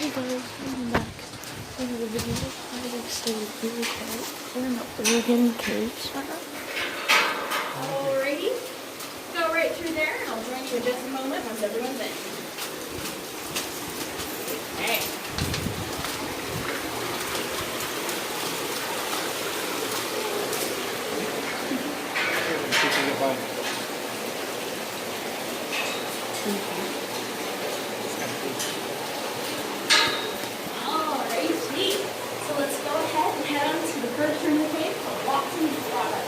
Hey guys, welcome back to another video. I like stayed really quiet. We're in the Oregon caves right now. Alrighty, go right through there and I'll join you in just a moment once everyone's in. Okay. Alrighty, so let's go ahead and head on to the first room of the cave called Watson Grotto.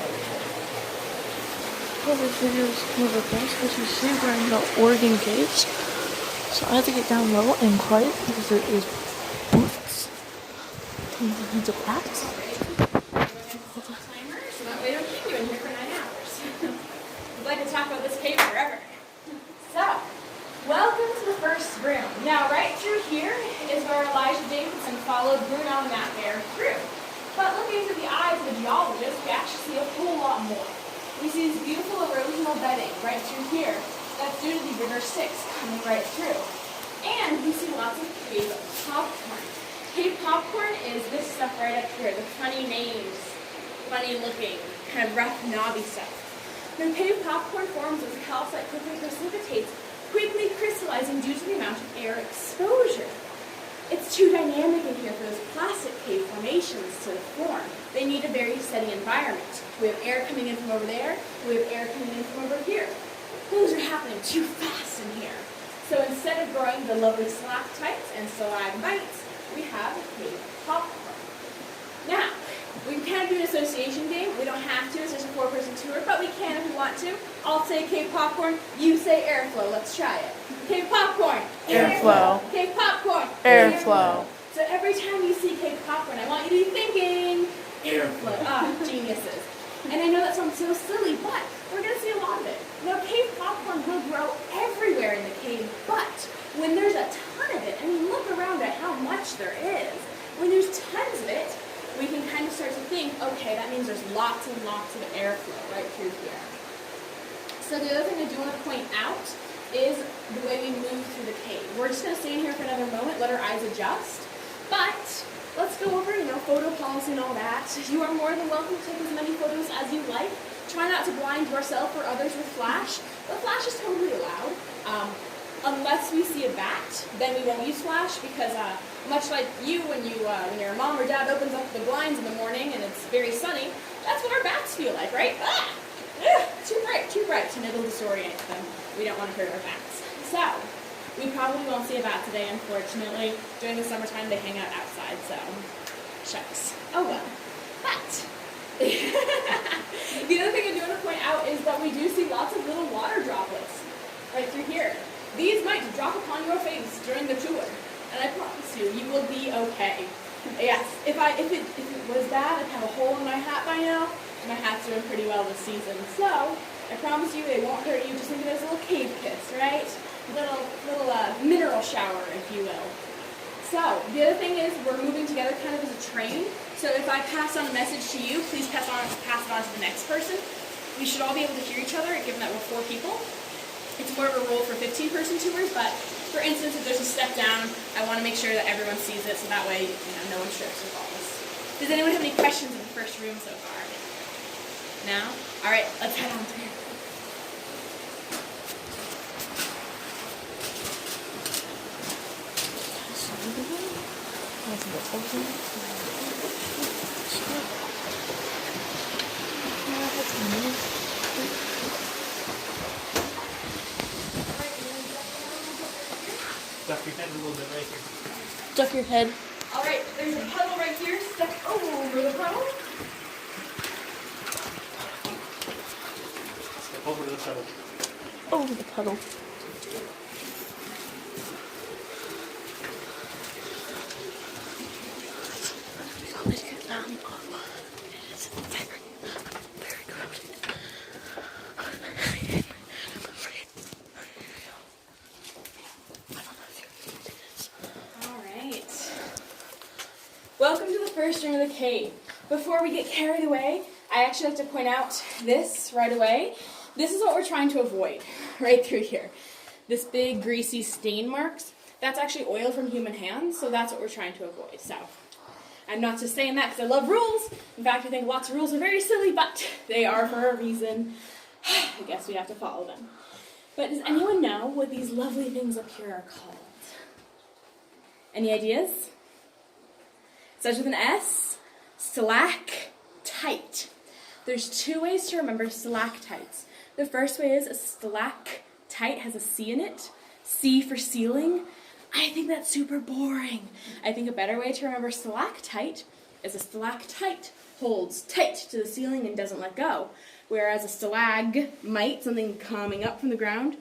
Well, this video is kind of a best because you see we're in the Oregon caves. So I have to get down low and quiet because there is boots. Tons of rats. Timer, so that way I don't keep you in here for 9 hours. I'd like to talk about this cave forever. So, welcome to the first room. Now, right through here is where Elijah Davidson followed Bruno Matbear through. But looking through the eyes of a geologist, we actually see a whole lot more. We see this beautiful erosional bedding right through here. That's due to the River Styx coming right through. And we see lots of cave popcorn. Cave popcorn is this stuff right up here, the funny names, funny looking, kind of rough, knobby stuff. Now, cave popcorn forms as calcite quickly precipitates, quickly crystallizing due to the amount of air exposure. It's too dynamic in here for those classic cave formations to form. They need a very steady environment. We have air coming in from over there, we have air coming in from over here. Things are happening too fast in here. So instead of growing the lovely stalactites and stalagmites, we have cave popcorn. Now, we can do an association game. We don't have to, it's just a 4-person tour, but we can if we want to. I'll say cave popcorn, you say airflow. Let's try it. Cave popcorn. Airflow. Cave popcorn. Airflow. So every time you see cave popcorn, I want you to be thinking airflow. Ah, geniuses. And I know that sounds so silly, but we're going to see a lot of it. Now, cave popcorn will grow everywhere in the cave, but when there's a ton of it, I mean, look around at how much there is. When there's tons of it, we can kind of start to think, okay, that means there's lots and lots of airflow right through here. So the other thing I do want to point out is the way we move through the cave. We're just going to stay in here for another moment, let our eyes adjust. But let's go over, photo policy and all that. You are more than welcome to take as many photos as you like. Try not to blind yourself or others with flash. The flash is totally allowed. Unless we see a bat, then we won't use flash because much like you when your mom or dad opens up the blinds in the morning and it's very sunny, that's what our bats feel like, right? Ah! Too bright, and it'll disorient them. We don't want to hurt our bats. So, we probably won't see a bat today, unfortunately. During the summertime, they hang out outside, so shucks. Oh well. But, the other thing I do want to point out is that we do see lots of little water droplets right through here. These might drop upon your face during the tour, and I promise you, you will be okay. Yes, if it was bad, I'd have a hole in my hat by now. My hat's doing pretty well this season, so I promise you they won't hurt you. Just think of it as a little cave kiss, right? Little mineral shower, if you will. So the other thing is we're moving together kind of as a train. So if I pass on a message to you, please pass it on to the next person. We should all be able to hear each other, given that we're 4 people. It's more of a rule for 15-person tours, but for instance, if there's a step down, I want to make sure that everyone sees it, so that way, no one trips or falls. Does anyone have any questions in the first room so far? No? All right, let's head on through. Duck your head a little bit right here. Duck your head. All right, there's a puddle right here. Step over the puddle. Step over to the puddle. Over the puddle. It's very crowded. I'm afraid. I don't know if you All right. Welcome to the first room of the cave. Before we get carried away, I actually like to point out this right away. This is what we're trying to avoid right through here. This big greasy stain marks. That's actually oil from human hands, so that's what we're trying to avoid. So I'm not just saying that because I love rules. In fact, I think lots of rules are very silly, but they are for a reason. I guess we have to follow them. But does anyone know what these lovely things up here are called? Any ideas? Starts with an S. Stalactite. There's two ways to remember stalactites. The first way is a stalactite has a C in it. C for ceiling. I think that's super boring. I think a better way to remember stalactite is a stalactite holds tight to the ceiling and doesn't let go. Whereas a stalagmite, something coming up from the ground,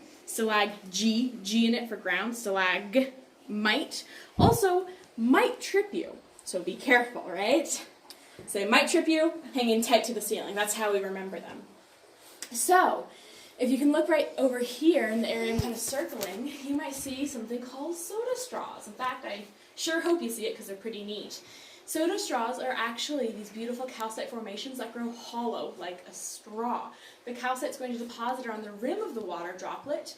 G in it for ground, stalagmite, also might trip you. So be careful, right? So they might trip you, hanging tight to the ceiling. That's how we remember them. So, if you can look right over here in the area I'm kind of circling, you might see something called soda straws. In fact, I sure hope you see it because they're pretty neat. Soda straws are actually these beautiful calcite formations that grow hollow like a straw. The calcite's going to deposit around the rim of the water droplet,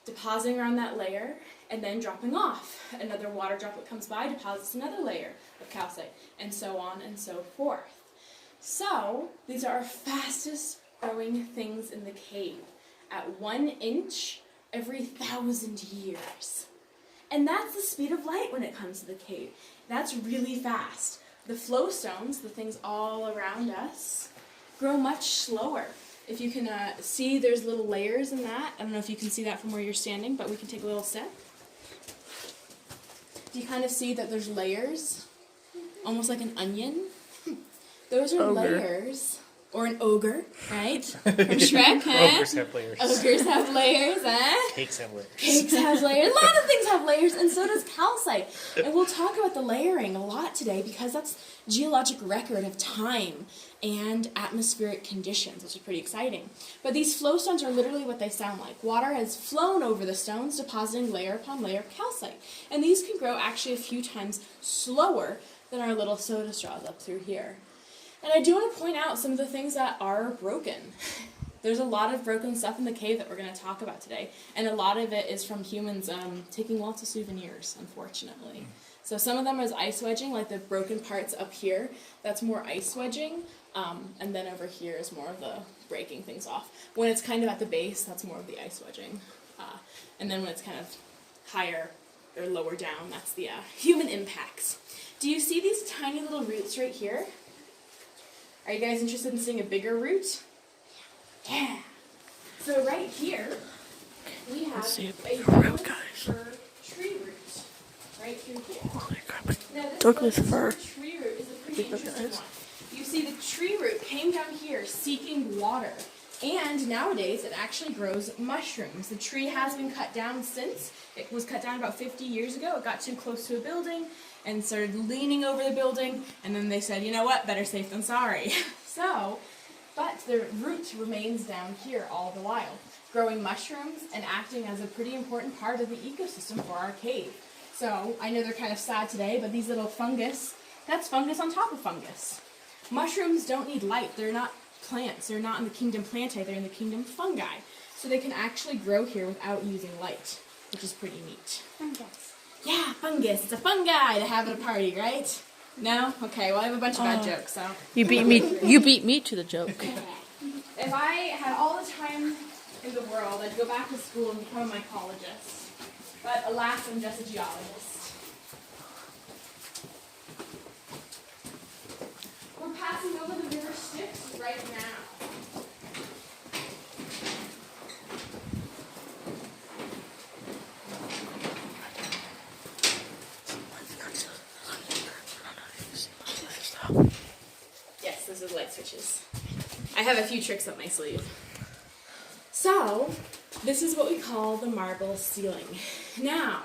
depositing around that layer, and then dropping off. Another water droplet comes by, deposits another layer of calcite, and so on and so forth. So, these are our fastest growing things in the cave at 1 inch every 1,000 years. And that's the speed of light when it comes to the cave. That's really fast. The flow stones, the things all around us, grow much slower. If you can see, there's little layers in that. I don't know if you can see that from where you're standing, but we can take a little step. Do you kind of see that there's layers? Almost like an onion? Those are layers. Or an ogre, right? From Shrek, huh? Ogres have layers. Ogres have layers, huh? Cakes have layers. Cakes have layers. A lot of things have layers, and so does calcite. And we'll talk about the layering a lot today because that's geologic record of time and atmospheric conditions, which is pretty exciting. But these flow stones are literally what they sound like. Water has flown over the stones, depositing layer upon layer of calcite. And these can grow actually a few times slower than our little soda straws up through here. And I do want to point out some of the things that are broken. There's a lot of broken stuff in the cave that we're going to talk about today, and a lot of it is from humans taking lots of souvenirs, unfortunately. So some of them is ice wedging, like the broken parts up here. That's more ice wedging, and then over here is more of the breaking things off. When it's kind of at the base, that's more of the ice wedging. And then when it's kind of higher or lower down, that's the human impacts. Do you see these tiny little roots right here? Are you guys interested in seeing a bigger root? Yeah. So right here, we have a Douglas fir tree root. Right through here. Holy crap. Now this Douglas fir. tree root is a pretty Big interesting guys. one. You see the tree root came down here seeking water. And nowadays, it actually grows mushrooms. The tree has been cut down since. It was cut down about 50 years ago. It got too close to a building and started leaning over the building. And then they said, you know what, better safe than sorry. So, but the root remains down here all the while, growing mushrooms and acting as a pretty important part of the ecosystem for our cave. So, I know they're kind of sad today, but these little fungus, that's fungus on top of fungus. Mushrooms don't need light. They're not plants. They're not in the kingdom Plantae. They're in the kingdom Fungi. So they can actually grow here without using light, which is pretty neat. Fungus. Yeah, fungus. It's a fungi to have at a party, right? No? Okay, well I have a bunch of bad jokes, so. You beat me to the joke. If I had all the time in the world, I'd go back to school and become a mycologist. But alas, I'm just a geologist. We're passing over the river Styx right now. Yes, those are the light switches. I have a few tricks up my sleeve. So, this is what we call the marble ceiling. Now,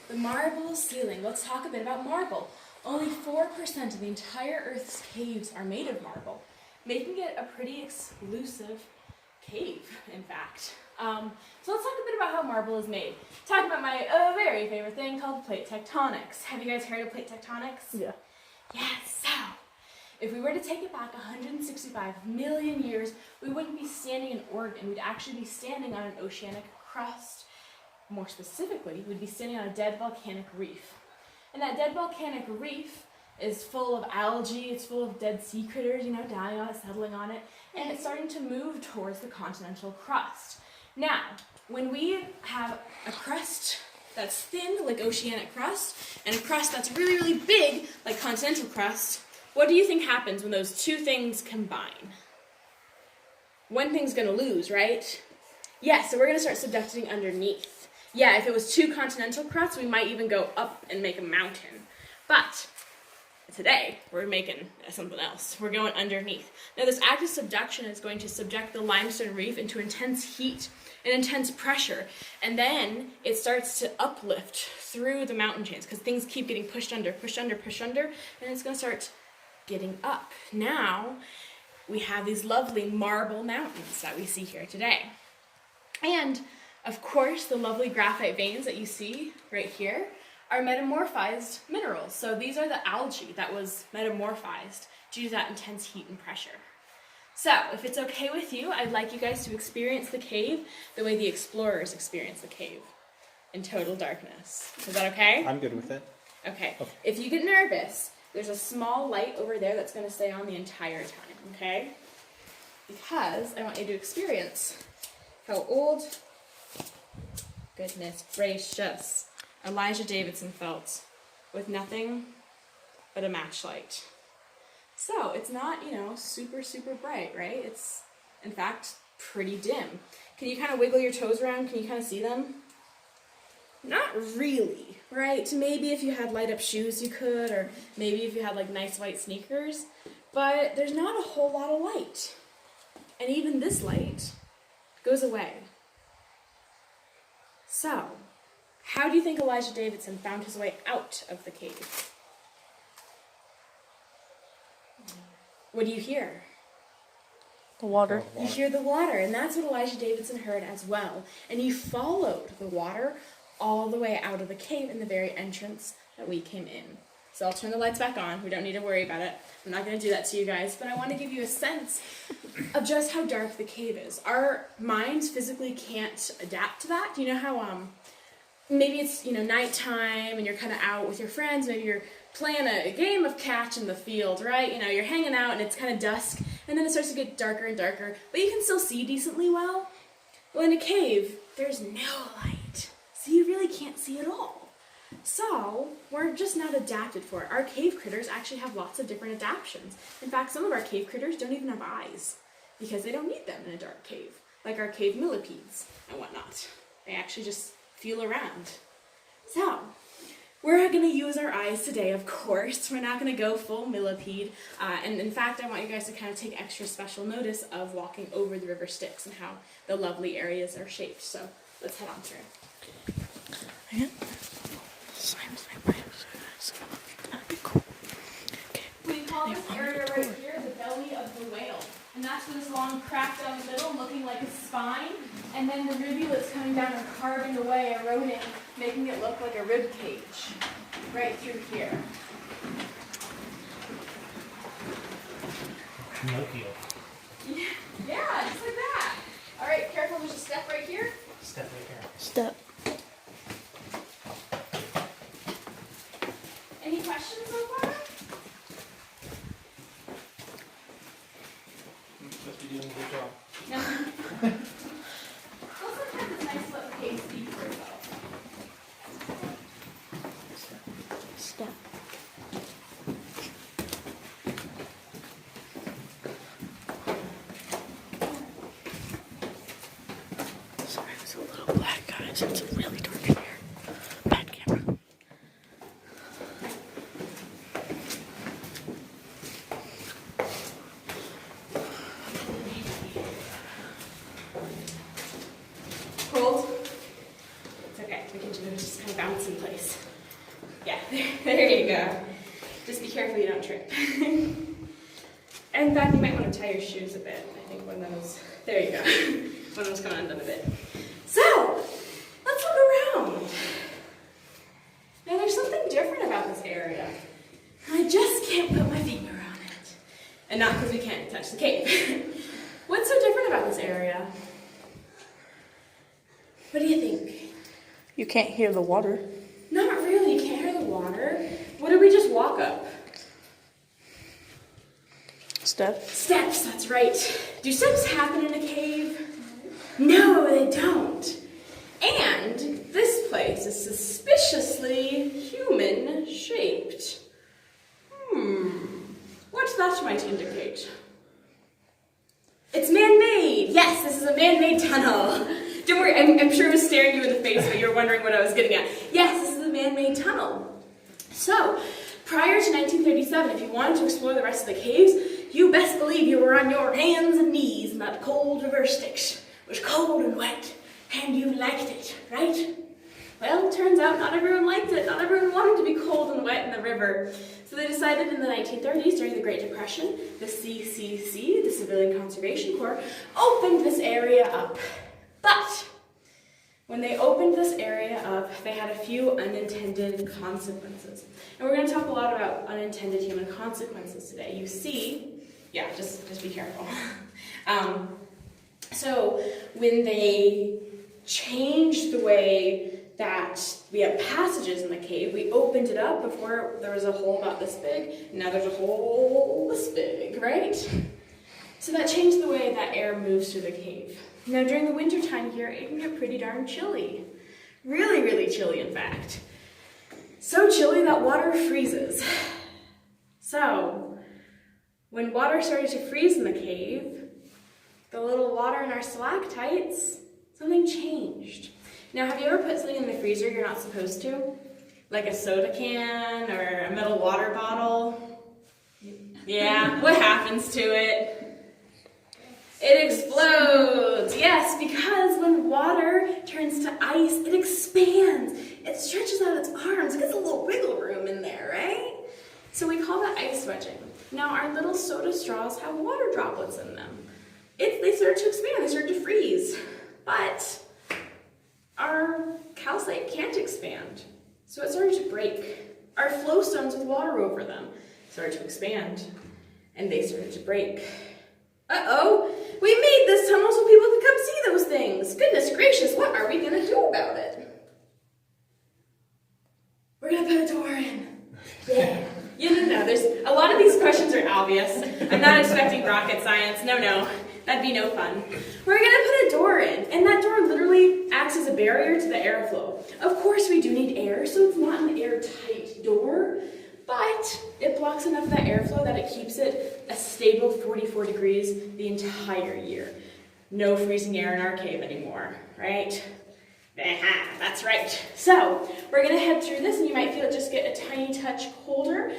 the marble ceiling, let's talk a bit about marble. Only 4% of the entire Earth's caves are made of marble, making it a pretty exclusive cave, in fact. So let's talk a bit about how marble is made. Talk about my very favorite thing called plate tectonics. Have you guys heard of plate tectonics? Yeah. Yes, so if we were to take it back 165 million years, we wouldn't be standing in Oregon. We'd actually be standing on an oceanic crust more specifically, we'd be standing on a dead volcanic reef. And that dead volcanic reef is full of algae, it's full of dead sea critters, dying on it, settling on it, and it's starting to move towards the continental crust. Now, when we have a crust that's thin, like oceanic crust, and a crust that's really, really big, like continental crust, what do you think happens when those two things combine? One thing's gonna lose, right? Yeah, so we're gonna start subducting underneath. Yeah, if it was two continental crusts, we might even go up and make a mountain. But today, we're making something else. We're going underneath. Now, this active subduction is going to subject the limestone reef into intense heat and intense pressure. And then it starts to uplift through the mountain chains because things keep getting pushed under, and it's going to start getting up. Now, we have these lovely marble mountains that we see here today. And, of course, the lovely graphite veins that you see right here are metamorphized minerals. So these are the algae that was metamorphized due to that intense heat and pressure. So, if it's okay with you, I'd like you guys to experience the cave the way the explorers experienced the cave, in total darkness. Is that okay? I'm good with it. Okay. If you get nervous, there's a small light over there that's going to stay on the entire time, okay? Because I want you to experience how old, goodness gracious, Elijah Davidson felt with nothing but a matchlight. So it's not, super, super bright, right? It's, in fact, pretty dim. Can you kind of wiggle your toes around? Can you kind of see them? Not really, right? Maybe if you had light up shoes you could, or maybe if you had nice white sneakers, but there's not a whole lot of light. And even this light goes away. So, how do you think Elijah Davidson found his way out of the cave? What do you hear? The water. You hear the water, and that's what Elijah Davidson heard as well. And he followed the water all the way out of the cave in the very entrance that we came in. So I'll turn the lights back on. We don't need to worry about it. I'm not going to do that to you guys, but I want to give you a sense of just how dark the cave is. Our minds physically can't adapt to that. You know how maybe it's nighttime and you're kind of out with your friends. Maybe you're playing a game of catch in the field, right? You're hanging out and it's kind of dusk, and then it starts to get darker and darker, but you can still see decently well. Well, in a cave, there's no light, so you really can't see at all. So, we're just not adapted for it. Our cave critters actually have lots of different adaptations. In fact, some of our cave critters don't even have eyes, because they don't need them in a dark cave, like our cave millipedes and whatnot. They actually just feel around. So, we're going to use our eyes today, of course. We're not going to go full millipede. And in fact, I want you guys to kind of take extra special notice of walking over the river Styx and how the lovely areas are shaped. So, let's head on through. Yeah. That'd be cool. Okay. We call this area right here the belly of the whale. And that's for this long crack down the middle, looking like a spine. And then the rivulets coming down and carving away, eroding, making it look like a rib cage. Right through here. Pinocchio. Yeah, just like that. All right, careful, there's a step right here. Step right here. Step. Any questions so far? Must be doing a good job. No. Well, sometimes it's nice to let the cave speak for itself. Step. Sorry, it's a little black, guys. It's really dark in here. Bad camera. Cold? It's okay. We can just kind of bounce in place. Yeah, there you go. Just be careful you don't trip. And in fact, you might want to tie your shoes a bit. I think one of those, there you go. One of those kind of undone a bit. So, let's look around. Now, there's something different about this area. I just can't put my finger on it. And not because we can't touch the cave. What's so different about this area? What do you think? You can't hear the water. Not really, you can't hear the water. What did we just walk up? Steps. Steps, that's right. Do steps happen in a cave? No, they don't. And this place is suspiciously human-shaped. What that might indicate? It's man-made. Yes, this is a man-made tunnel. Don't worry, I'm sure I was staring you in the face, but you were wondering what I was getting at. Yes, this is a man-made tunnel. So, prior to 1937, if you wanted to explore the rest of the caves, you best believe you were on your hands and knees in that cold river Styx. It was cold and wet, and you liked it, right? Well, it turns out not everyone liked it. Not everyone wanted to be cold and wet in the river. So they decided in the 1930s, during the Great Depression, the CCC, the Civilian Conservation Corps, opened this area up. But when they opened this area up, they had a few unintended consequences. And we're going to talk a lot about unintended human consequences today. You see, yeah, just be careful. So when they changed the way that we have passages in the cave, we opened it up. Before there was a hole about this big, now there's a hole this big, right? So that changed the way that air moves through the cave. Now during the winter time here, it can get pretty darn chilly. Really, really chilly, in fact. So chilly that water freezes. So, when water started to freeze in the cave, the little water in our stalactites, something changed. Now, have you ever put something in the freezer you're not supposed to? Like a soda can or a metal water bottle? Yeah, what happens to it? It explodes. Yes, because when water turns to ice, it expands. It stretches out its arms. It gets a little wiggle room in there, right? So we call that ice wedging. Now, our little soda straws have water droplets in them. They start to expand. They start to freeze. But our calcite can't expand, so it started to break. Our flow stones with water over them started to expand, and they started to break. Uh-oh, we made this tunnel so people could come see those things. Goodness gracious, what are we going to do about it? We're going to put a door in. Yeah. No, there's a lot of these questions are obvious. I'm not expecting rocket science. No. That'd be no fun. We're going to put a door in, and that door literally acts as a barrier to the airflow. Of course, we do need air, so it's not an airtight door, but it blocks enough of that airflow that it keeps it a stable 44 degrees the entire year. No freezing air in our cave anymore, right? That's right. So, we're going to head through this, and you might feel it just get a tiny touch colder.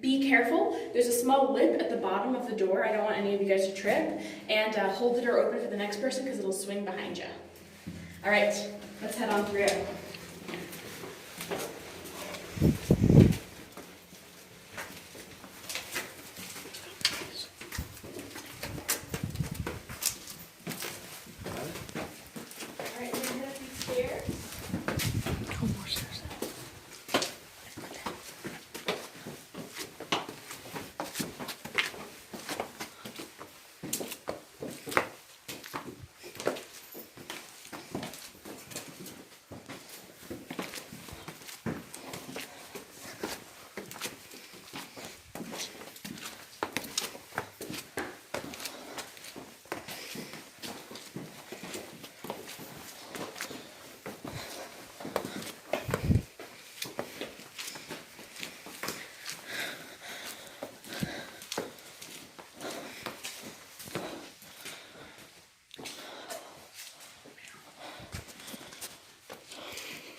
Be careful. There's a small lip at the bottom of the door. I don't want any of you guys to trip. And hold the door open for the next person because it'll swing behind you. All right, let's head on through. All right, we're going to head up these stairs. Oh, more stairs.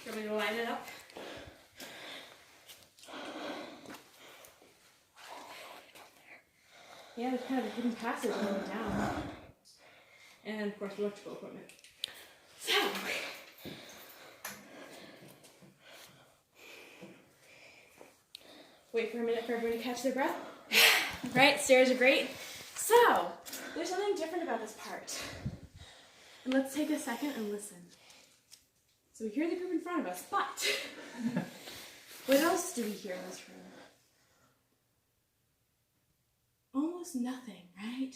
Want me to line it up? Yeah, there's kind of a hidden passage going down. And of course, electrical equipment. So, wait for a minute for everyone to catch their breath. Right, stairs are great. So, there's something different about this part. And let's take a second and listen. So we hear the group in front of us, but what else do we hear in this room? Almost nothing, right?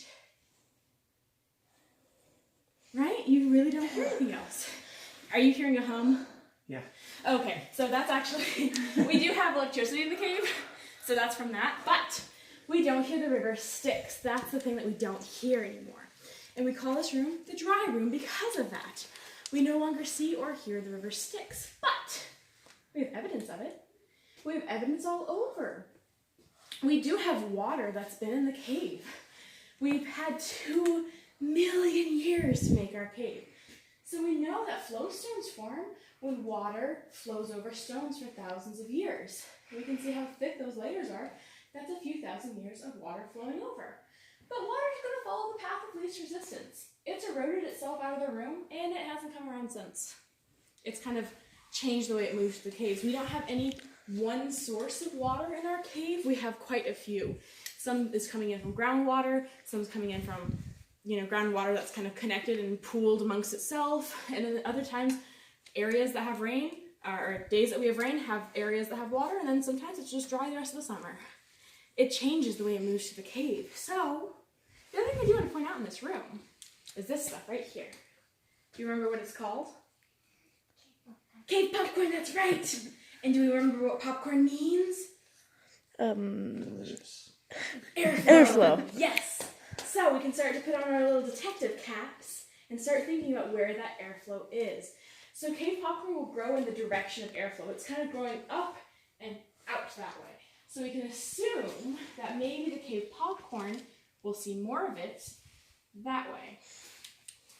Right? You really don't hear anything else. Are you hearing a hum? Yeah. Okay, so that's actually, we do have electricity in the cave, so that's from that, but we don't hear the river Styx. That's the thing that we don't hear anymore. And we call this room the dry room because of that. We no longer see or hear the river Styx, but we have evidence of it. We have evidence all over. We do have water that's been in the cave. We've had 2 million years to make our cave. So we know that flowstones form when water flows over stones for thousands of years. We can see how thick those layers are. That's a few thousand years of water flowing over. But water is going to follow the path of least resistance. It's eroded itself out of the room, and it hasn't come around since. It's kind of changed the way it moves to the caves. We don't have any one source of water in our cave. We have quite a few. Some is coming in from groundwater, some is coming in from, groundwater that's kind of connected and pooled amongst itself, and then other times, areas that have rain, or days that we have rain, have areas that have water, and then sometimes it's just dry the rest of the summer. It changes the way it moves to the cave. So, the other thing I do want to point out in this room is this stuff right here. Do you remember what it's called? Cave popcorn, that's right! And do we remember what popcorn means? Airflow. Yes! So we can start to put on our little detective caps and start thinking about where that airflow is. So cave popcorn will grow in the direction of airflow. It's kind of growing up and out that way. So we can assume that maybe the cave popcorn, we'll see more of it that way.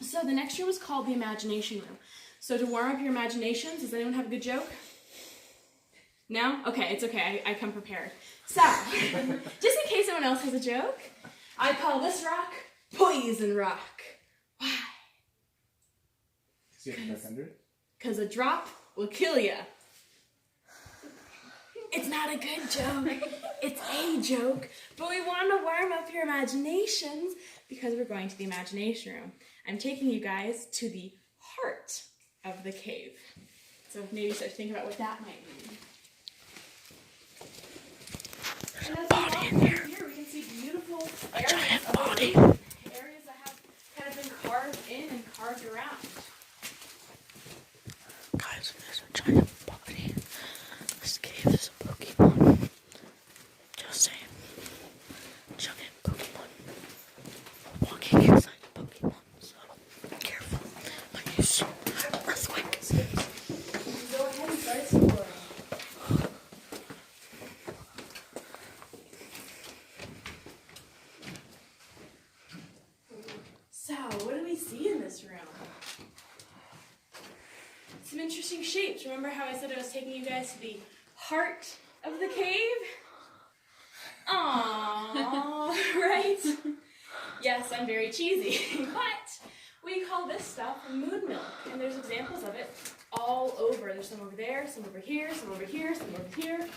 So the next room is called the imagination room. So to warm up your imaginations, does anyone have a good joke? No? Okay, it's okay. I come prepared. So, just in case someone else has a joke, I call this rock Poison Rock. Why? Because a drop will kill ya. It's not a good joke. It's a joke. But we want to warm up your imaginations because we're going to the imagination room. I'm taking you guys to the heart of the cave. So maybe start thinking about what that might mean. And as we walk through here, we can see beautiful areas of the cave, areas that have kind of been carved in and carved around. Guys, there's a giant body. This cave is a Pokemon. Just saying. Giant Pokemon. Walking inside the Pokemon, so careful. Might use earthquake. Go ahead and start exploring. So, what do we see in this room? Some interesting shapes. Remember how I said I was taking you guys to the heart of the cave? Aww, right? Yes, I'm very cheesy, but we call this stuff moon milk, and there's examples of it all over. There's some over there, some over here, some over here, some over here,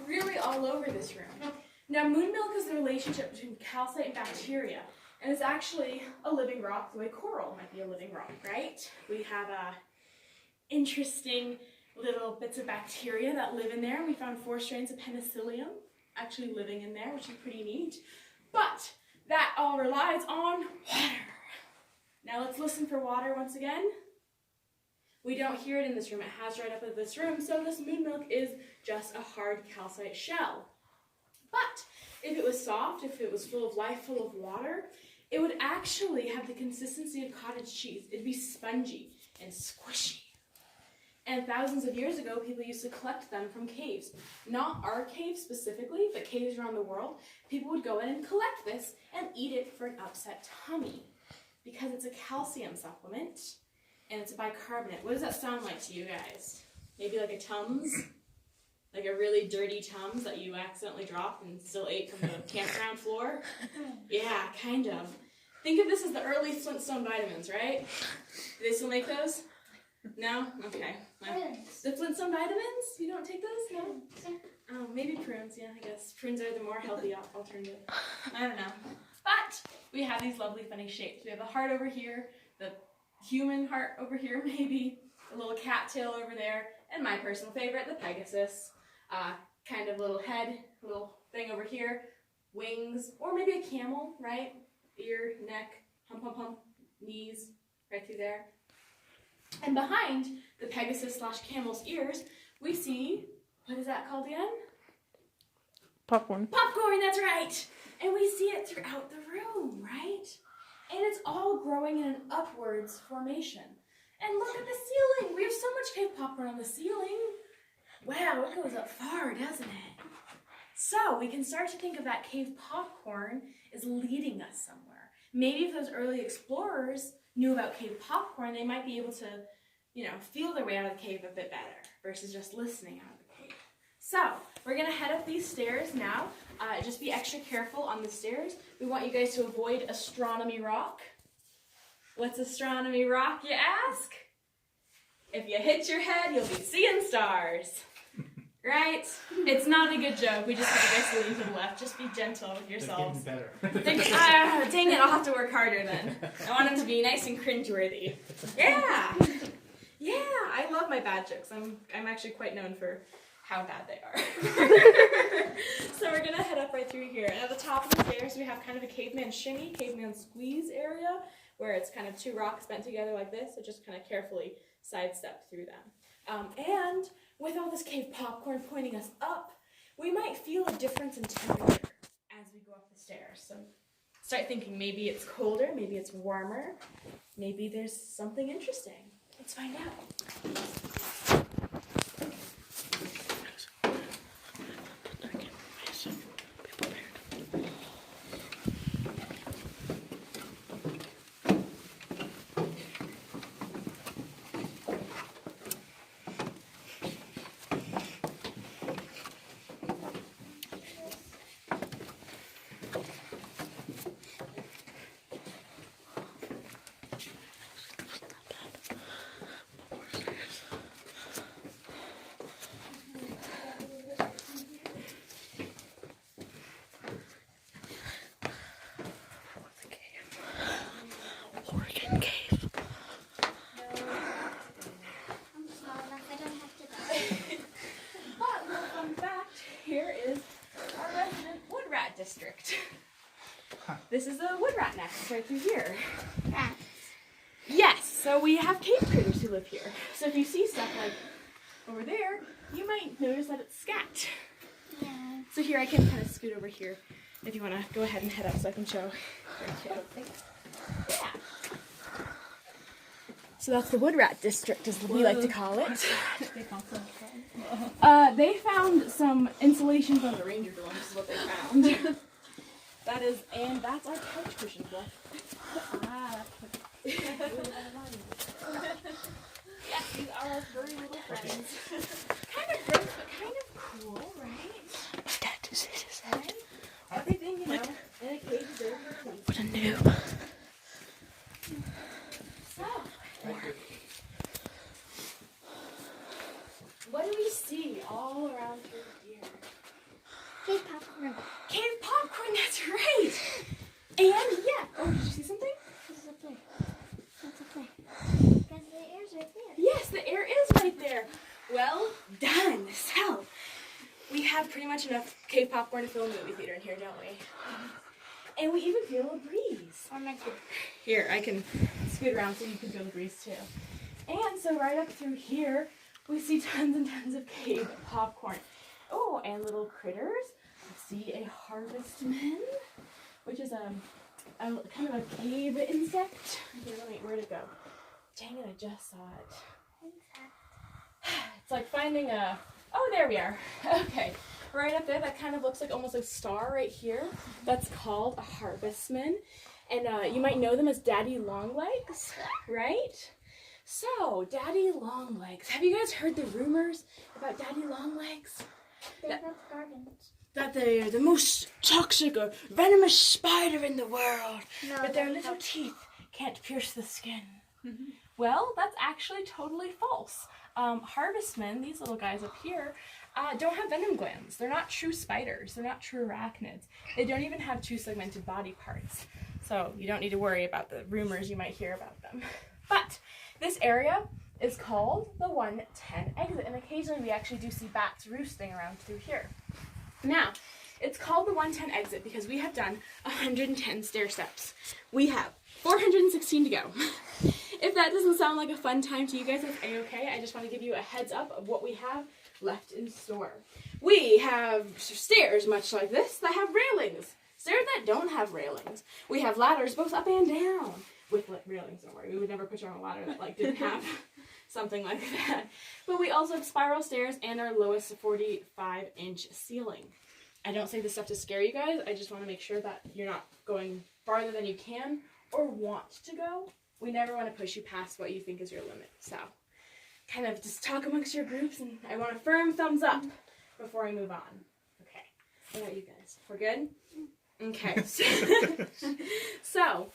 really all over this room. Now, moon milk is the relationship between calcite and bacteria, and it's actually a living rock the way coral might be a living rock, right? We have interesting little bits of bacteria that live in there. We found 4 strains of penicillium actually living in there, which is pretty neat. But that all relies on water. Now let's listen for water once again. We don't hear it in this room. It has right up in this room, so this moon milk is just a hard calcite shell. But if it was soft, if it was full of life, full of water, it would actually have the consistency of cottage cheese. It'd be spongy and squishy. And thousands of years ago, people used to collect them from caves. Not our cave specifically, but caves around the world. People would go in and collect this and eat it for an upset tummy. Because it's a calcium supplement, and it's a bicarbonate. What does that sound like to you guys? Maybe like a Tums? Like a really dirty Tums that you accidentally dropped and still ate from the campground floor? Yeah, kind of. Think of this as the early Flintstone vitamins, right? Do they still make those? No? Okay. The Flintstone vitamins? You don't take those? No? Oh, maybe prunes, yeah, I guess. Prunes are the more healthy alternative. I don't know. But we have these lovely funny shapes. We have a heart over here, the human heart over here maybe, a little cattail over there, and my personal favorite, the Pegasus. Kind of little head, little thing over here, wings, or maybe a camel, right? Ear, neck, hump, hump, hump, knees, right through there. And behind the Pegasus/camel's ears, we see, what is that called again? Popcorn. Popcorn, that's right. And we see it throughout the room, right? And it's all growing in an upwards formation. And look at the ceiling. We have so much cave popcorn on the ceiling. Wow, it goes up far, doesn't it? So we can start to think of that cave popcorn as leading us somewhere. Maybe if those early explorers knew about cave popcorn, they might be able to, feel their way out of the cave a bit better versus just listening out of the cave. So we're gonna head up these stairs now. Just be extra careful on the stairs. We want you guys to avoid Astronomy Rock. What's Astronomy Rock, you ask? If you hit your head, you'll be seeing stars. Right? It's not a good joke. We just want you guys to lean to the left. Just be gentle with yourselves. They're getting better. Dang it, I'll have to work harder then. I want them to be nice and cringeworthy. Yeah! Yeah, I love my bad jokes. I'm actually quite known for how bad they are. So we're gonna head up right through here. And at the top of the stairs, we have kind of a caveman shimmy, caveman squeeze area, where it's kind of two rocks bent together like this, so just kind of carefully sidestep through them. And with all this cave popcorn pointing us up, we might feel a difference in temperature as we go up the stairs. So start thinking maybe it's colder, maybe it's warmer, maybe there's something interesting. Let's find out. Oregon cave. I'm small enough, I don't have to die. But little fun fact, here is our resident wood rat district. This is a wood rat nest right through here. Rats. Yes, so we have cave critters who live here. So if you see stuff like over there, you might notice that it's scat. Yeah. So here I can kind of scoot over here if you want to go ahead and head up so I can show. Yeah. So that's the wood rat district, as we like to call it. They found some insulation from the ranger dorm, is what they found. And that's our couch cushion book. Yes, these are our furry little friends. Kind of gross, but kind of cool, right? Dad just hit his head. Everything, in a cage is there for a reason. What a noob. So, what do we see all around through here? Cave popcorn. Cave popcorn, that's right! And yeah, oh, did you see something? This is a play. That's a play. Because the air's right there. Yes, the air is right there. Well done. So, we have pretty much enough cave popcorn to fill a movie theater in here, don't we? And we even feel a breeze. Or my kid. Here, I can scoot around so you can feel the breeze too. And so right up through here, we see tons and tons of cave popcorn. Oh, and little critters. We see a harvestman, which is a kind of a cave insect. Here, where'd it go? Dang it, I just saw it. It's like finding a, oh, there we are. Okay, right up there, that kind of looks like almost a star right here. That's called a harvestman. And you might know them as Daddy Longlegs, right? So, Daddy Longlegs. Have you guys heard the rumors about Daddy Longlegs? They built gardens. That they're the most toxic or venomous spider in the world. No, But their they little built- teeth can't pierce the skin. Well, that's actually totally false. Harvestmen, these little guys up here, don't have venom glands. They're not true spiders. They're not true arachnids. They don't even have two segmented body parts. So you don't need to worry about the rumors you might hear about them. But this area is called the 110 exit, and occasionally we actually do see bats roosting around through here. Now, it's called the 110 exit because we have done 110 stair steps. We have 416 to go. If that doesn't sound like a fun time to you guys, that's a-okay. I just want to give you a heads up of what we have left in store. We have stairs much like this that have railings. Stairs that don't have railings. We have ladders both up and down with railings, don't worry. We would never put you on a ladder that like didn't have something like that. But we also have spiral stairs and our lowest 45-inch ceiling. I don't say this stuff to scare you guys. I just want to make sure that you're not going farther than you can or want to go. We never want to push you past what you think is your limit. So kind of just talk amongst your groups, and I want a firm thumbs up before I move on. Okay. What about you guys? We're good? Okay. So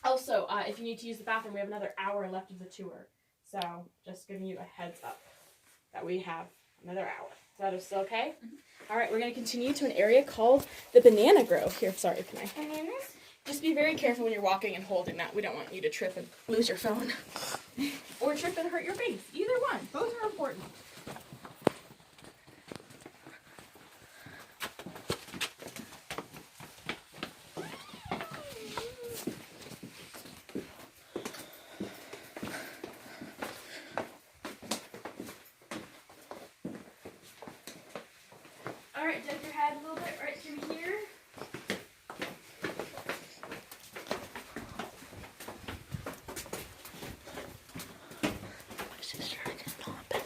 also, if you need to use the bathroom, we have another hour left of the tour. So just giving you a heads up that we have another hour. Is that still okay? Mm-hmm. All right, we're going to continue to an area called the Banana Grove. Here, sorry, can I? Bananas? Just be very careful when you're walking and holding that. We don't want you to trip and lose your phone. Or trip and hurt your face. Either one. Both are important. All right, dip your head a little bit right through here. My sister cannot bend.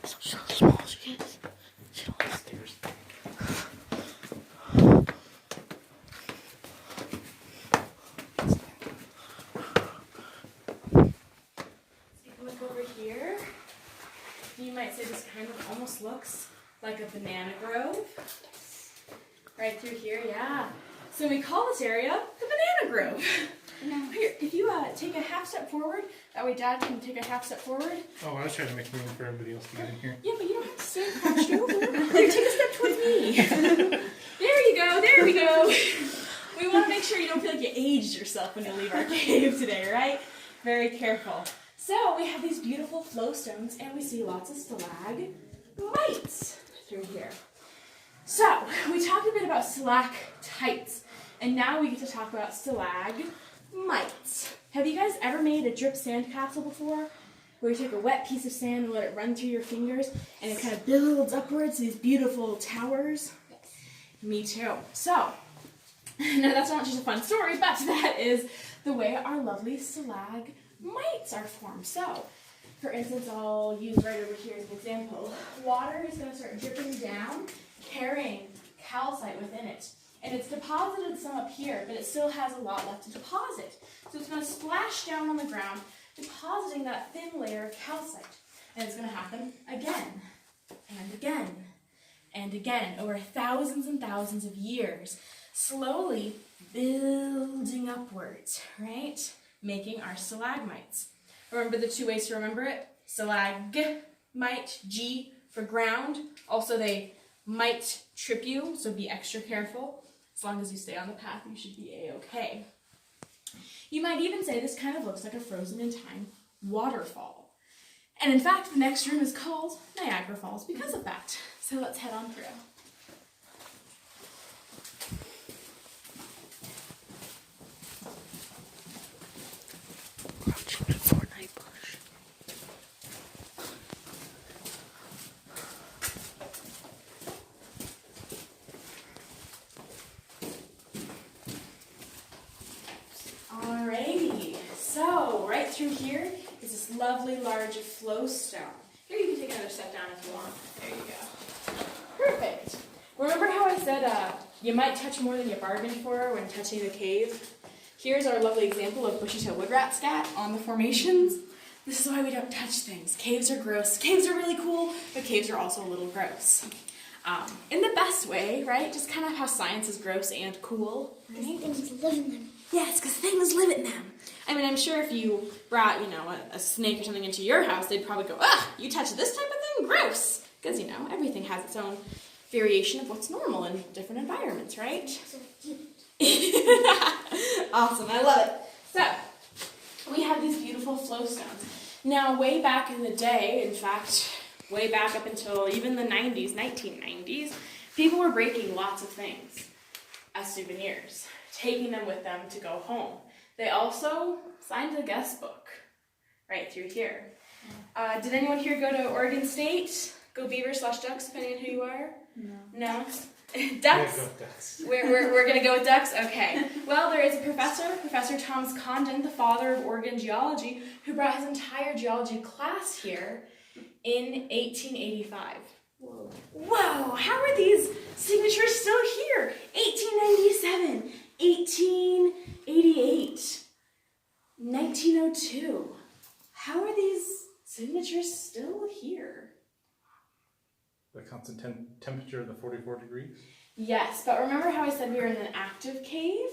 So small she is. She don't have stairs. Take a look over here. You might say this kind of almost looks like a banana grove. Right through here, yeah. So we call this area the Banana Grove. No. Here, if you take a half step forward, that way Dad can take a half step forward. Oh, I was trying to make room for everybody else to get in here. Yeah, but you don't have to stand crouched over. Here, take a step towards me. There you go, there we go. We want to make sure you don't feel like you aged yourself when you leave our cave today, right? Very careful. So we have these beautiful flow stones, and we see lots of stalagmites through here. So we talked a bit about stalactites, and now we get to talk about stalagmites. Have you guys ever made a drip sandcastle before? Where you take a wet piece of sand and let it run through your fingers, and it kind of builds upwards to these beautiful towers? Yes. Me too. So, now that's not just a fun story, but that is the way our lovely stalagmites are formed. So, for instance, I'll use right over here as an example. Water is going to start dripping down, carrying calcite within it. And it's deposited some up here, but it still has a lot left to deposit. So it's going to splash down on the ground, depositing that thin layer of calcite. And it's going to happen again, and again, and again, over thousands and thousands of years, slowly building upwards, right? Making our stalagmites. Remember the two ways to remember it? Stalagmite, G for ground. Also, they might trip you, so be extra careful. As long as you stay on the path, you should be a-okay. You might even say this kind of looks like a frozen in time waterfall. And in fact, the next room is called Niagara Falls because of that. So let's head on through. Crouching in Fortnite bush. Alrighty, so right through here is this lovely large flow stone. Here you can take another step down if you want. There you go. Perfect. Remember how I said you might touch more than you bargained for when touching the cave? Here's our lovely example of bushy-tailed wood rat scat on the formations. This is why we don't touch things. Caves are gross. Caves are really cool, but caves are also a little gross. In the best way, right? Just kind of how science is gross and cool. Right? Things live in them. Yes, because things live in them. I mean, I'm sure if you brought, a snake or something into your house, they'd probably go, you touch this type of thing? Gross. Because, everything has its own variation of what's normal in different environments, right? So cute. Awesome, I love it. So, we have these beautiful flow stones. Now, way back in the day, in fact, way back up until even the 1990s, people were breaking lots of things as souvenirs, taking them with them to go home. They also signed the guest book right through here. Did anyone here go to Oregon State? Go Beavers/Ducks, depending on who you are? No? Yeah, Ducks? go Ducks. We're going to go with Ducks? Okay. Well, there is a professor, Professor Thomas Condon, the father of Oregon geology, who brought his entire geology class here in 1885. Whoa, how are these signatures still here? 1897, 1888, 1902. How are these signatures still here? The constant temperature of the 44 degrees. Yes, but remember how I said we were in an active cave?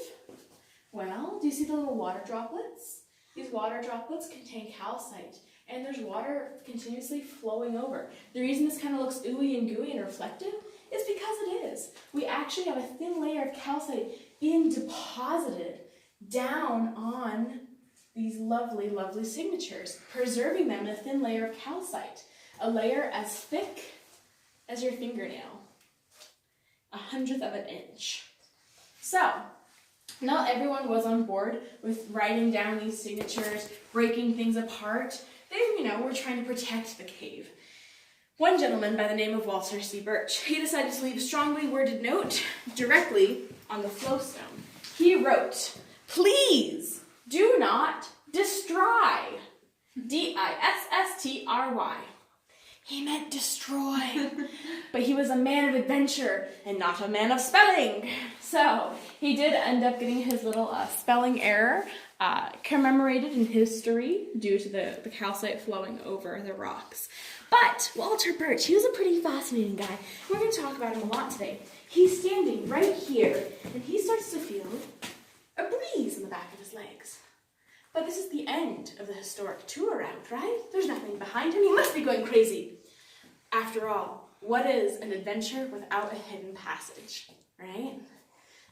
Well, do you see the little water droplets? These water droplets contain calcite, and there's water continuously flowing over. The reason this kind of looks ooey and gooey and reflective is because it is. We actually have a thin layer of calcite being deposited down on these lovely, lovely signatures, preserving them in a thin layer of calcite, a layer as thick as your fingernail, 1/100 of an inch. So, not everyone was on board with writing down these signatures, breaking things apart. They, were trying to protect the cave. One gentleman by the name of Walter C. Birch, he decided to leave a strongly worded note directly on the flowstone. He wrote, "Please do not destroy." D-I-S-S-T-R-Y. He meant destroy. But he was a man of adventure and not a man of spelling. So he did end up getting his little spelling error commemorated in history due to the calcite flowing over the rocks. But Walter Birch, he was a pretty fascinating guy. We're going to talk about him a lot today. He's standing right here, and he starts to feel a breeze in the back of his legs. But this is the end of the historic tour route, right? There's nothing behind him. He must be going crazy. After all, what is an adventure without a hidden passage, right?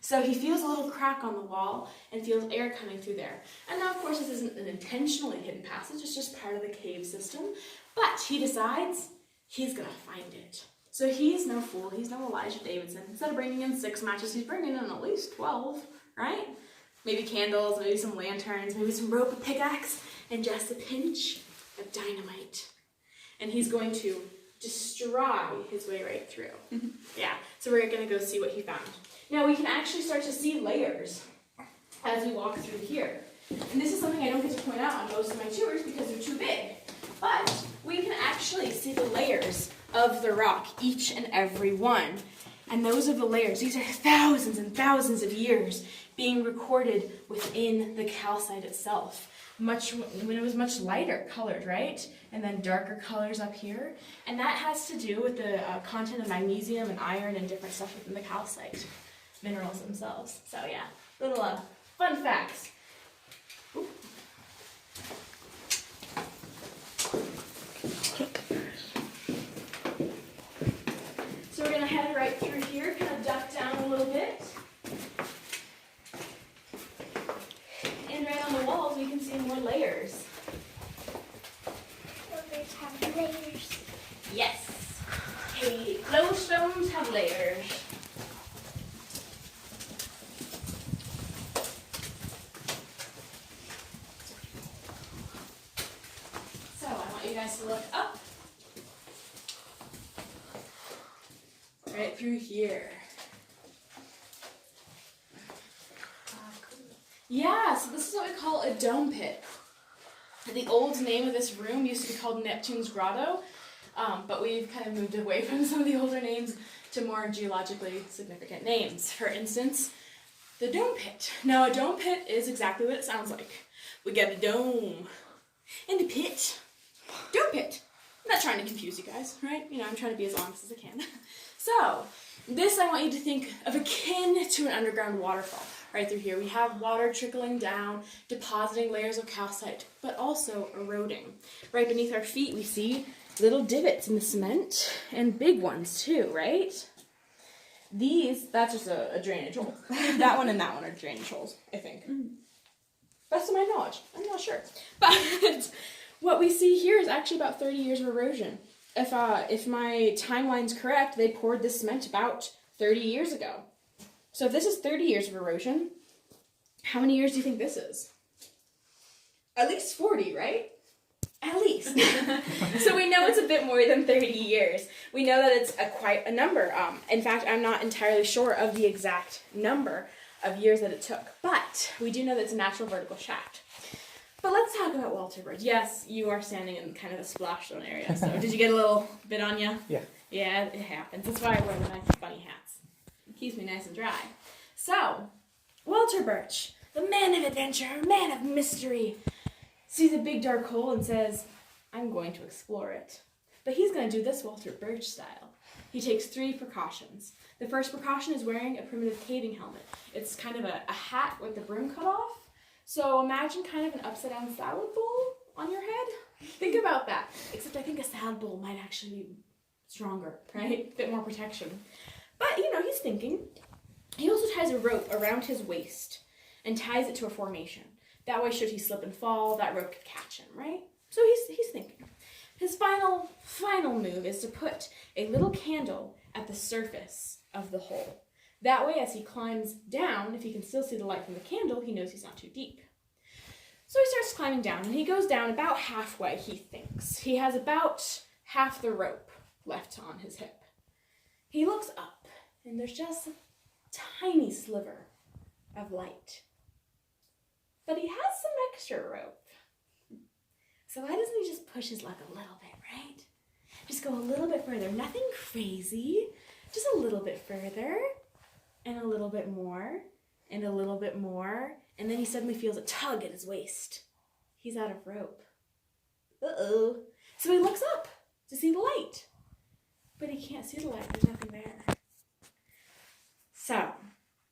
So he feels a little crack on the wall and feels air coming through there. And now, of course, this isn't an intentionally hidden passage. It's just part of the cave system. But he decides he's going to find it. So he's no fool. He's no Elijah Davidson. Instead of bringing in 6 matches, he's bringing in at least 12, right? Maybe candles, maybe some lanterns, maybe some rope, a pickaxe, and just a pinch of dynamite. And he's going to destroy his way right through. Yeah, so we're going to go see what he found. Now, we can actually start to see layers as we walk through here. And this is something I don't get to point out on most of my tours because they're too big. But we can actually see the layers of the rock, each and every one. And those are the layers. These are thousands and thousands of years being recorded within the calcite itself. When it was much lighter colored, right? And then darker colors up here. And that has to do with the content of magnesium and iron and different stuff within the calcite minerals themselves. So yeah, little fun facts. Oop. So we're gonna head right through here, kind of duck down a little bit. And right on the walls, we can see more layers. They have layers. Yes. Hey, glowstones have layers. So I want you guys to look up. Right through here. Yeah, so this is what we call a dome pit. The old name of this room used to be called Neptune's Grotto, but we've kind of moved away from some of the older names to more geologically significant names. For instance, the dome pit. Now, a dome pit is exactly what it sounds like. We got a dome and a pit. Dome pit. I'm not trying to confuse you guys, right? I'm trying to be as honest as I can. So, this I want you to think of akin to an underground waterfall. Right through here, we have water trickling down, depositing layers of calcite, but also eroding. Right beneath our feet, we see little divots in the cement, and big ones too, right? That's just a drainage hole. That one and that one are drainage holes, I think. Best of my knowledge, I'm not sure. But what we see here is actually about 30 years of erosion. If my timeline's correct, they poured this cement about 30 years ago. So if this is 30 years of erosion, how many years do you think this is? at least 40, right? At least. So we know it's a bit more than 30 years. We know that it's quite a number. In fact, I'm not entirely sure of the exact number of years that it took, but we do know that it's a natural vertical shaft. But let's talk about Walter Birch. Yes, you are standing in kind of a splash zone area, so did you get a little bit on you? Yeah. Yeah, it happens. That's why I wear the nice bunny hats. It keeps me nice and dry. So, Walter Birch, the man of adventure, man of mystery, sees a big dark hole and says, I'm going to explore it. But he's going to do this Walter Birch style. He takes 3 precautions. The first precaution is wearing a primitive caving helmet. It's kind of a hat with the brim cut off. So imagine kind of an upside down salad bowl on your head. Think about that. Except I think a salad bowl might actually be stronger, right? A bit more protection. But, he's thinking. He also ties a rope around his waist and ties it to a formation. That way, should he slip and fall, that rope could catch him, right? So he's thinking. His final move is to put a little candle at the surface of the hole. That way, as he climbs down, if he can still see the light from the candle, he knows he's not too deep. So he starts climbing down, and he goes down about halfway, he thinks. He has about half the rope left on his hip. He looks up, and there's just a tiny sliver of light. But he has some extra rope. So why doesn't he just push his luck a little bit, right? Just go a little bit further. Nothing crazy. Just a little bit further. And a little bit more. And a little bit more. And then he suddenly feels a tug at his waist. He's out of rope. Uh-oh. So he looks up to see the light. But he can't see the light. There's nothing there. So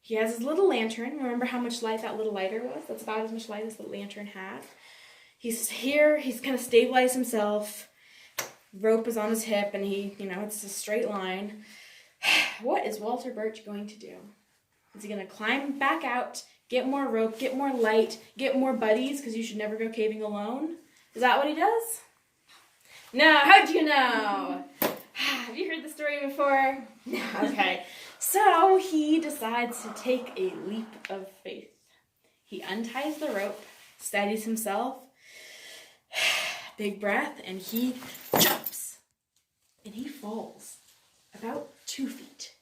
he has his little lantern. Remember how much light that little lighter was? That's about as much light as the lantern had. He's here. He's kind of stabilized himself. Rope is on his hip, and it's a straight line. What is Walter Birch going to do? Is he going to climb back out, get more rope, get more light, get more buddies, because you should never go caving alone? Is that what he does? No, how'd you know? Have you heard the story before? No, okay. So he decides to take a leap of faith. He unties the rope, steadies himself, big breath, and he jumps. And he falls about 2 feet.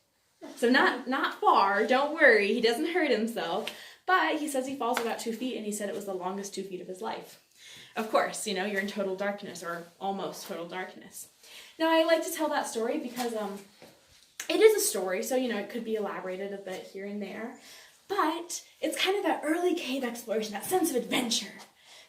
So not far, don't worry, he doesn't hurt himself, but he says he falls about 2 feet, and he said it was the longest 2 feet of his life. Of course, you're in total darkness, or almost total darkness. Now, I like to tell that story because it is a story, so, it could be elaborated a bit here and there, but it's kind of that early cave exploration, that sense of adventure.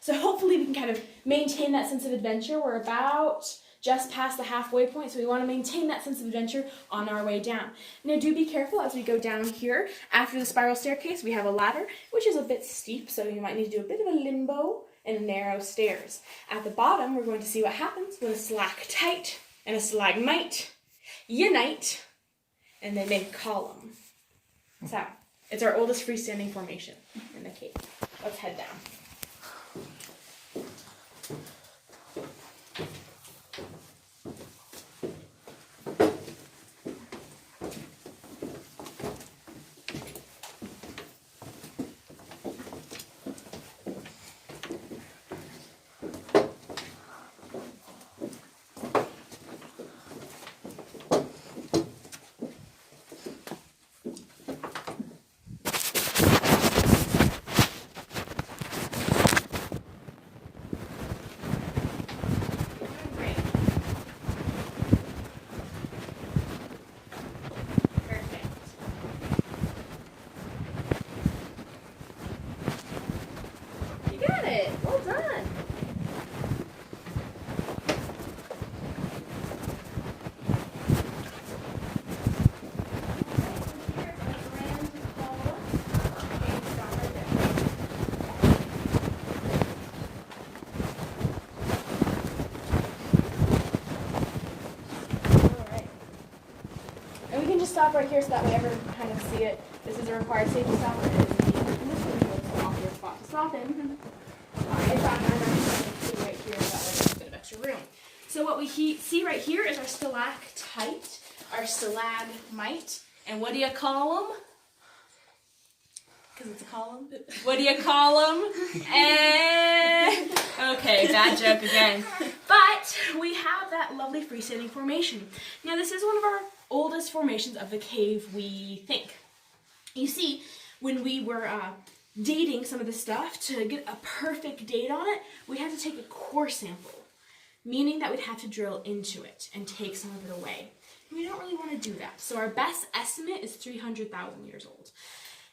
So hopefully we can kind of maintain that sense of adventure. We're about just past the halfway point, so we want to maintain that sense of adventure on our way down. Now, do be careful as we go down here. After the spiral staircase, we have a ladder, which is a bit steep, so you might need to do a bit of a limbo and narrow stairs. At the bottom, we're going to see what happens when a stalactite and a stalagmite unite, and they make a column. So, it's our oldest freestanding formation in the cave. Let's head down. Stop right here so that way everyone can kind of see it. This is a required safety stop, and it is indeed in this room, so it's off your spot to stop in. Alright, so I'm actually right here, that way there's a bit of extra room. So what we see right here is our stalactite, our stalagmite, and what do you call them? Because it's a column. What do you call them? Okay, bad joke again. But we have that lovely freestanding formation. Now this is one of our oldest formations of the cave, we think. You see, when we were dating some of the stuff, to get a perfect date on it, we had to take a core sample, meaning that we'd have to drill into it and take some of it away. And we don't really want to do that. So our best estimate is 300,000 years old.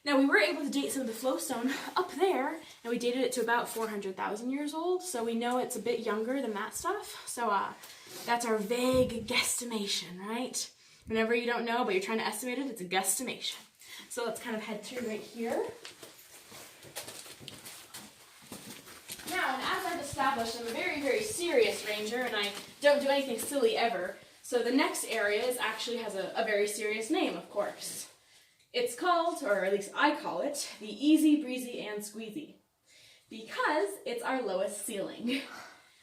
Now we were able to date some of the flowstone up there, and we dated it to about 400,000 years old, so we know it's a bit younger than that stuff. So that's our vague guesstimation, right? Whenever you don't know, but you're trying to estimate it, it's a guesstimation. So let's kind of head through right here. Now, and as I've established, I'm a very, very serious ranger, and I don't do anything silly ever. So the next area actually has a very serious name, of course. It's called, or at least I call it, the Easy Breezy and Squeezy, because it's our lowest ceiling.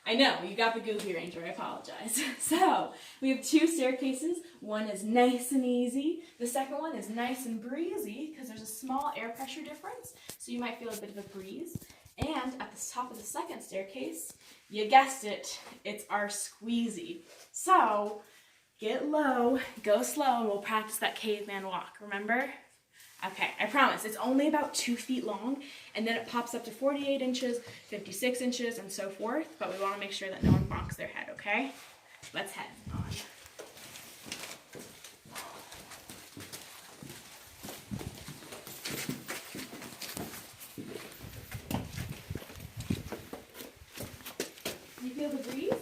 I know, you got the goofy ranger, I apologize. So, we have two staircases. One is nice and easy. The second one is nice and breezy, because there's a small air pressure difference, so you might feel a bit of a breeze. And at the top of the second staircase, you guessed it, it's our squeezy. So, get low, go slow, and we'll practice that caveman walk, remember? Okay, I promise, it's only about 2 feet long, and then it pops up to 48 inches, 56 inches, and so forth, but we want to make sure that no one bonks their head, okay? Let's head on. You feel the breeze?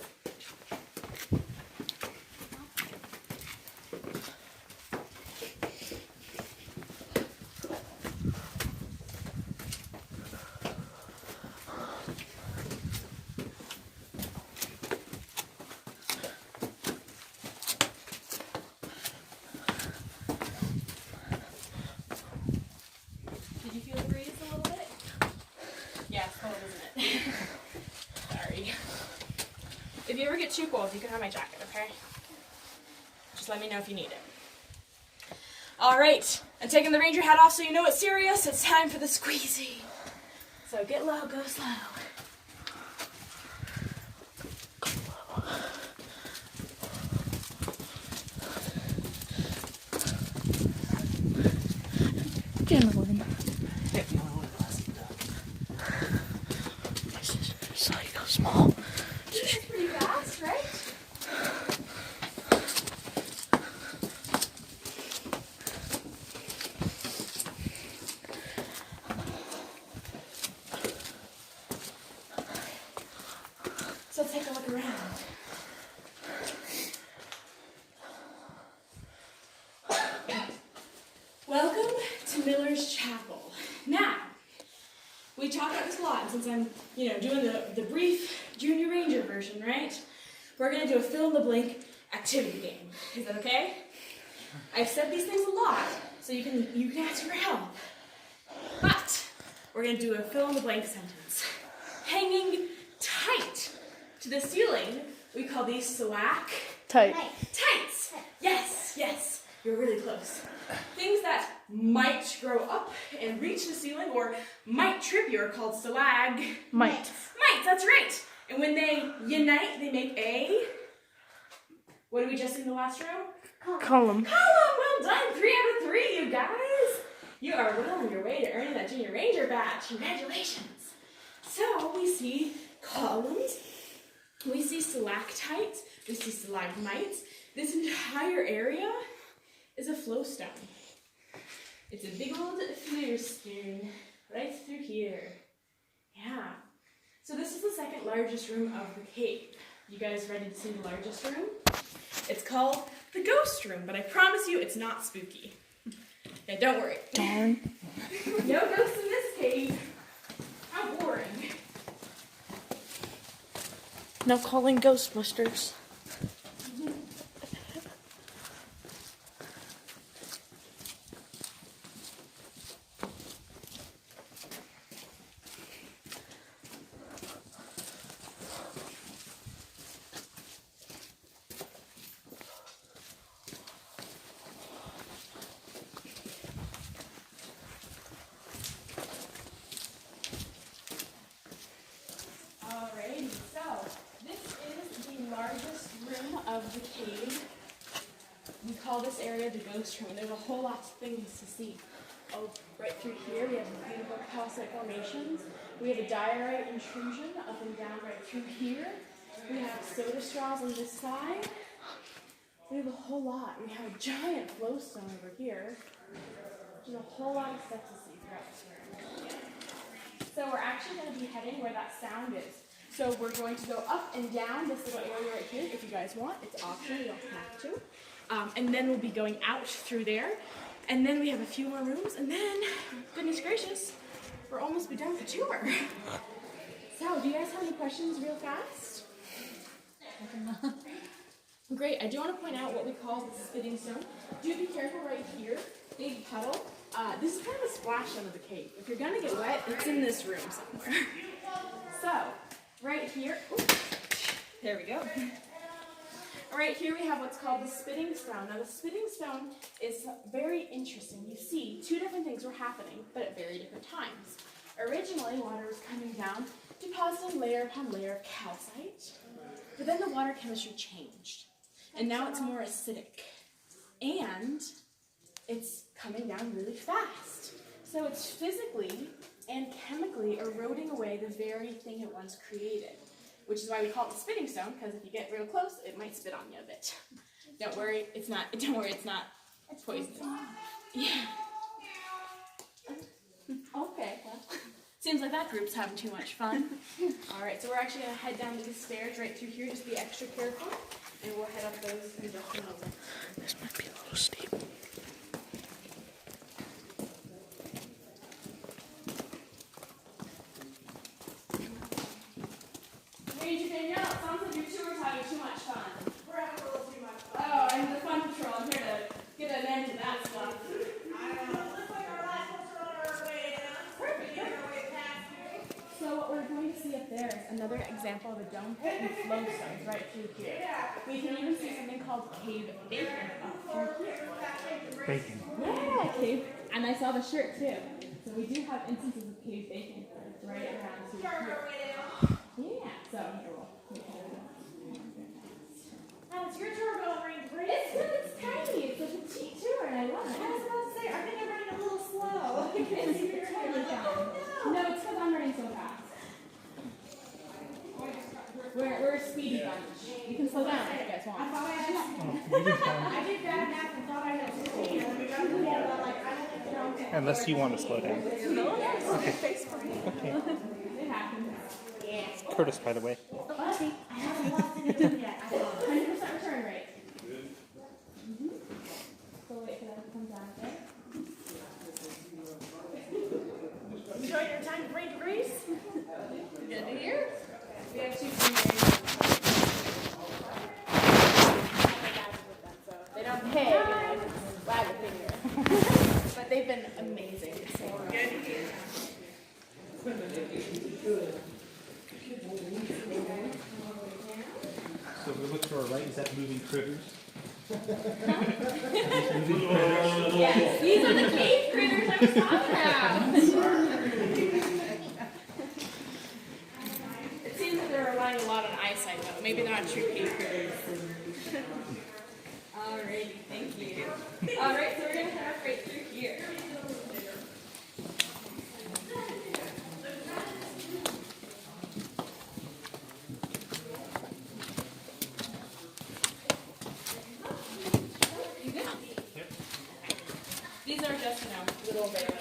Did you feel the breeze a little bit? Yeah, it's cold, isn't it? Sorry. If you ever get too cold, you can have my jacket, okay? Just let me know if you need it. All right, I'm taking the ranger hat off so you know it's serious. It's time for the squeezy. So get low, go slow. So you go small. It's pretty fast, right? So let's take a look around. Welcome to Miller's Chapel. Now, we talk about this a lot, and since I'm, doing the brief Junior Ranger version, right? We're gonna do a fill-in-the-blank activity game. Is that okay? I've said these things a lot, so you can ask for help. But we're gonna do a fill-in-the-blank sentence. Hanging tight to the ceiling, we call these tights. Yes, you're really close. Things that might grow up and reach the ceiling or might trip you are called Might. That's right. And when they unite, they make a, what did we just in the last row? Column. Well done, 3 out of 3, you guys. You are well on your way to earning that Junior Ranger badge. Congratulations. So we see columns, we see stalactites, we see stalagmites. This entire area is a flowstone. It's a big old flowstone right through here. Yeah. So this is the second largest room of the cave. You guys ready to see the largest room? It's called the ghost room, but I promise you it's not spooky. Yeah, don't worry. Darn. No ghosts in this cave. How boring. No calling Ghostbusters. this area the ghost room. There's a whole lot of things to see. Oh, right through here we have beautiful calcite formations. We have a diorite intrusion up and down right through here. We have soda straws on this side. We have a whole lot. We have a giant flowstone over here. There's a whole lot of stuff to see throughout this room. So we're actually going to be heading where that sound is. So we're going to go up and down this little area right here if you guys want. It's optional, you don't have to. And then we'll be going out through there. And then we have a few more rooms. And then, goodness gracious, we're almost be done with the tour. So, do you guys have any questions real fast? Great. I do want to point out what we call the spitting stone. Do be careful right here. Big puddle. This is kind of a splash zone of the cave. If you're going to get wet, it's in this room somewhere. So, right here. Ooh, there we go. Right here we have what's called the spitting stone. Now the spitting stone is very interesting. You see, two different things were happening, but at very different times. Originally, water was coming down, depositing layer upon layer of calcite. But then the water chemistry changed. And now it's more acidic. And it's coming down really fast. So it's physically and chemically eroding away the very thing it once created. Which is why we call it the spitting stone, because if you get real close, it might spit on you a bit. Don't worry, it's not poisonous. Yeah. Okay, well, seems like that group's having too much fun. All right, so we're actually gonna head down these stairs right through here, just be extra careful, and we'll head up those in just a moment. This might be a little steep. Ranger Danielle, it sounds like your tour's having too much fun. We're having a little too much fun. Oh, and the fun patrol, I'm here to get an end to that stuff. I don't know, it looks like our last ones are on our way down. Perfect, yeah. Our way past here. So what we're going to see up there is another example of a dome pit and flow stones right through here. We can even see something called cave bacon up through here. Bacon. Yeah, cave. And I saw the shirt too. So we do have instances of cave bacon right around through here. Yeah, so here we'll How is your tour going, Ranger? It's good, it's tiny, it's a petite tour, and I love it. I was about to say, I think I'm running a little slow. It's totally fine. No, it's because I'm running so fast. We're a speedy bunch. You can slow down if you guys I want. thought I had I did bad math and thought I had 16. And we got to the end, I'm like, I don't know. Unless you want to slow down. It happens. Curtis, by the way. I haven't lost anything yet. I thought. 100% return rate. So wait for that to come down, okay? Enjoying your time at Ranger Grease? Good to hear. We have two green areas. They don't pay, you know, just wag a finger. But they've been amazing. So good to hear. So we look to our right, is that moving critters? Yes, these are the cave critters I was talking about. It seems that they're relying a lot on eyesight, though. Maybe they're not true cave critters. Alrighty, thank you. Alright, so we're going to head up right through here. You good? Yep. These are just, little barrels.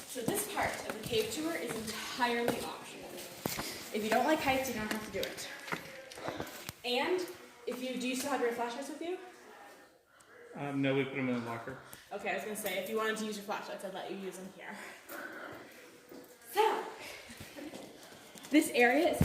So this part of the cave tour is entirely optional. If you don't like heights, you don't have to do it. And if you do still have your flashlights with you? No, we put them in the locker. Okay, I was gonna say, if you wanted to use your flashlights, I'd let you use them here. So, this area is